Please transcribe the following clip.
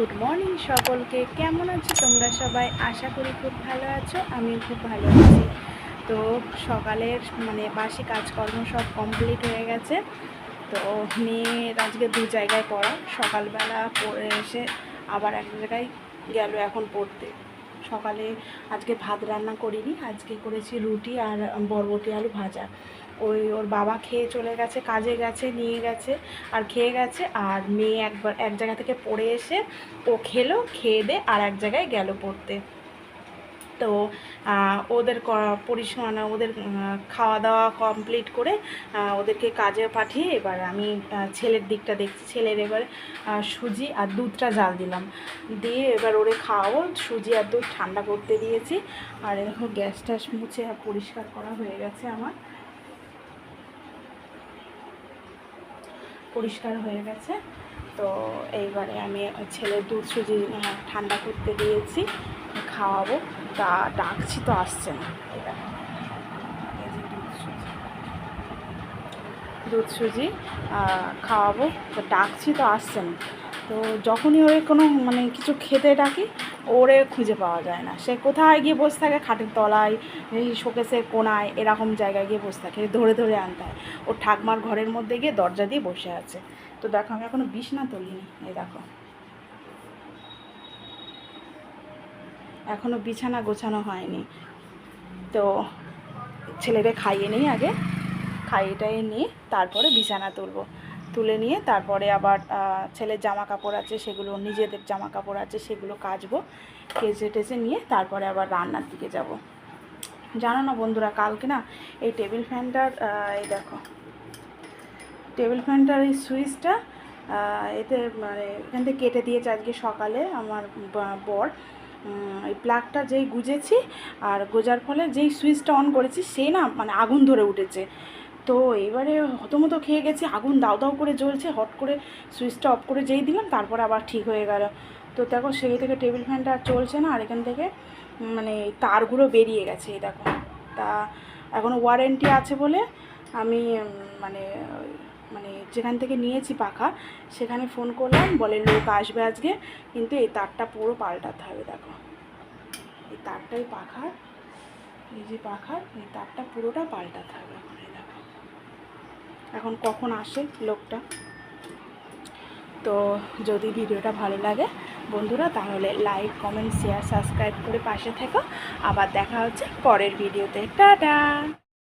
Good morning সকলকে। কেমন আছো তোমরা সবাই? আশা করি খুব ভালো আছো, আমি খুব ভালো আছি। তো সকালের বাসি কাজকর্ম সব কমপ্লিট হয়ে গেছে। তো মেয়ের আজকে দু জায়গায় পড়া, সকালবেলা পড়ে এসে আবার এক জায়গায় গেল এখন পড়তে। সকালে আজকে ভাত রান্না করিনি, আজকে করেছি রুটি আর বরবটি আলু ভাজা। ওর বাবা খেয়ে চলে গেছে, কাজে গেছে, নিয়ে গেছে আর খেয়ে গেছে। আর মেয়ে একবার এক জায়গা থেকে পড়ে এসে ও খেলো, খেয়ে দে আর এক জায়গায় গেল পড়তে। তো ওদের ওদের খাওয়া দাওয়া কমপ্লিট করে ওদেরকে কাজে পাঠিয়ে এবার আমি ছেলের দিকটা দেখছি। ছেলের এবার সুজি আর দুধটা জাল দিলাম, দিয়ে এবার ওরে খাওয়াবো। সুজি আর দুধ ঠান্ডা করতে দিয়েছি। আর এরকম গ্যাস ট্যাস মুছে পরিষ্কার করা হয়ে গেছে, আমার পরিষ্কার হয়ে গেছে। তো এইবারে আমি ছেলের দুধ সুজি ঠান্ডা করতে দিয়েছি, খাওয়াবো। তা ডাকছি তো আসছে না। এটা দুধ সুজি খাওয়াবো, তো ডাকছি তো আসছে না। তো যখনই ওরে কোনো কিছু খেতে ডাকি, ওরে খুঁজে পাওয়া যায় না। সে কোথায় গিয়ে বসে থাকে, খাটের তলায়, এই শোকেসের কোণায়, এরকম জায়গায় গিয়ে বসে থাকে। ধরে ধরে আনতে হয়। ওর ঠাকমার ঘরের মধ্যে গিয়ে দরজা দিয়ে বসে আছে। তো দেখো, আমি এখনও বিছনা তুলিনি। এই দেখো, এখনও বিছানা গোছানো হয়নি। তো ছেলেরে খাইয়ে নিই আগে, খাইয়েটাই নিয়ে তারপরে বিছানা তুলে নিয়ে তারপরে আবার ছেলের জামা কাপড় আছে, সেগুলো নিজেদের জামা কাপড় আছে, সেগুলো কাচবো। কেচে টেচে নিয়ে তারপরে আবার রান্নার দিকে যাব। জানো না বন্ধুরা, কালকে না এই টেবিল ফ্যানটার এই দেখো, টেবিল ফ্যানটার এই সুইচটা এতে এখান থেকে কেটে দিয়েছে আজকে সকালে আমার বর। এই প্লাগটা যেই গুজেছি, আর গোজার ফলে যেই সুইচটা অন করেছি, সে না আগুন ধরে উঠেছে। তো এবারে হতমতো খেয়ে গেছি, আগুন দাউ দাউ করে জ্বলছে। হট করে সুইচটা অফ করে যেই দিলাম, তারপর আবার ঠিক হয়ে গেল। তো দেখো, সেই থেকে টেবিল ফ্যানটা আর চলছে না। আর এখান থেকে তারগুলো বেরিয়ে গেছে, এই দেখো। তা এখনও ওয়ারেন্টি আছে বলে আমি মানে যেখান থেকে নিয়েছি পাখা, সেখানে ফোন করলাম, বলে লোক আসবে আজকে, কিন্তু এই তারটা পুরো পাল্টাতে হবে। দেখো, এই তারটাই পাখার, এই যে পাখার এই তারটা পুরোটা পাল্টাতে হবে। দেখো এখন কখন আসে লোকটা। তো যদি ভিডিওটা ভালো লাগে বন্ধুরা, তাহলে লাইক, কমেন্ট, শেয়ার, সাবস্ক্রাইব করে পাশে থেকো। আবার দেখা হচ্ছে পরের ভিডিওতে। টাটা।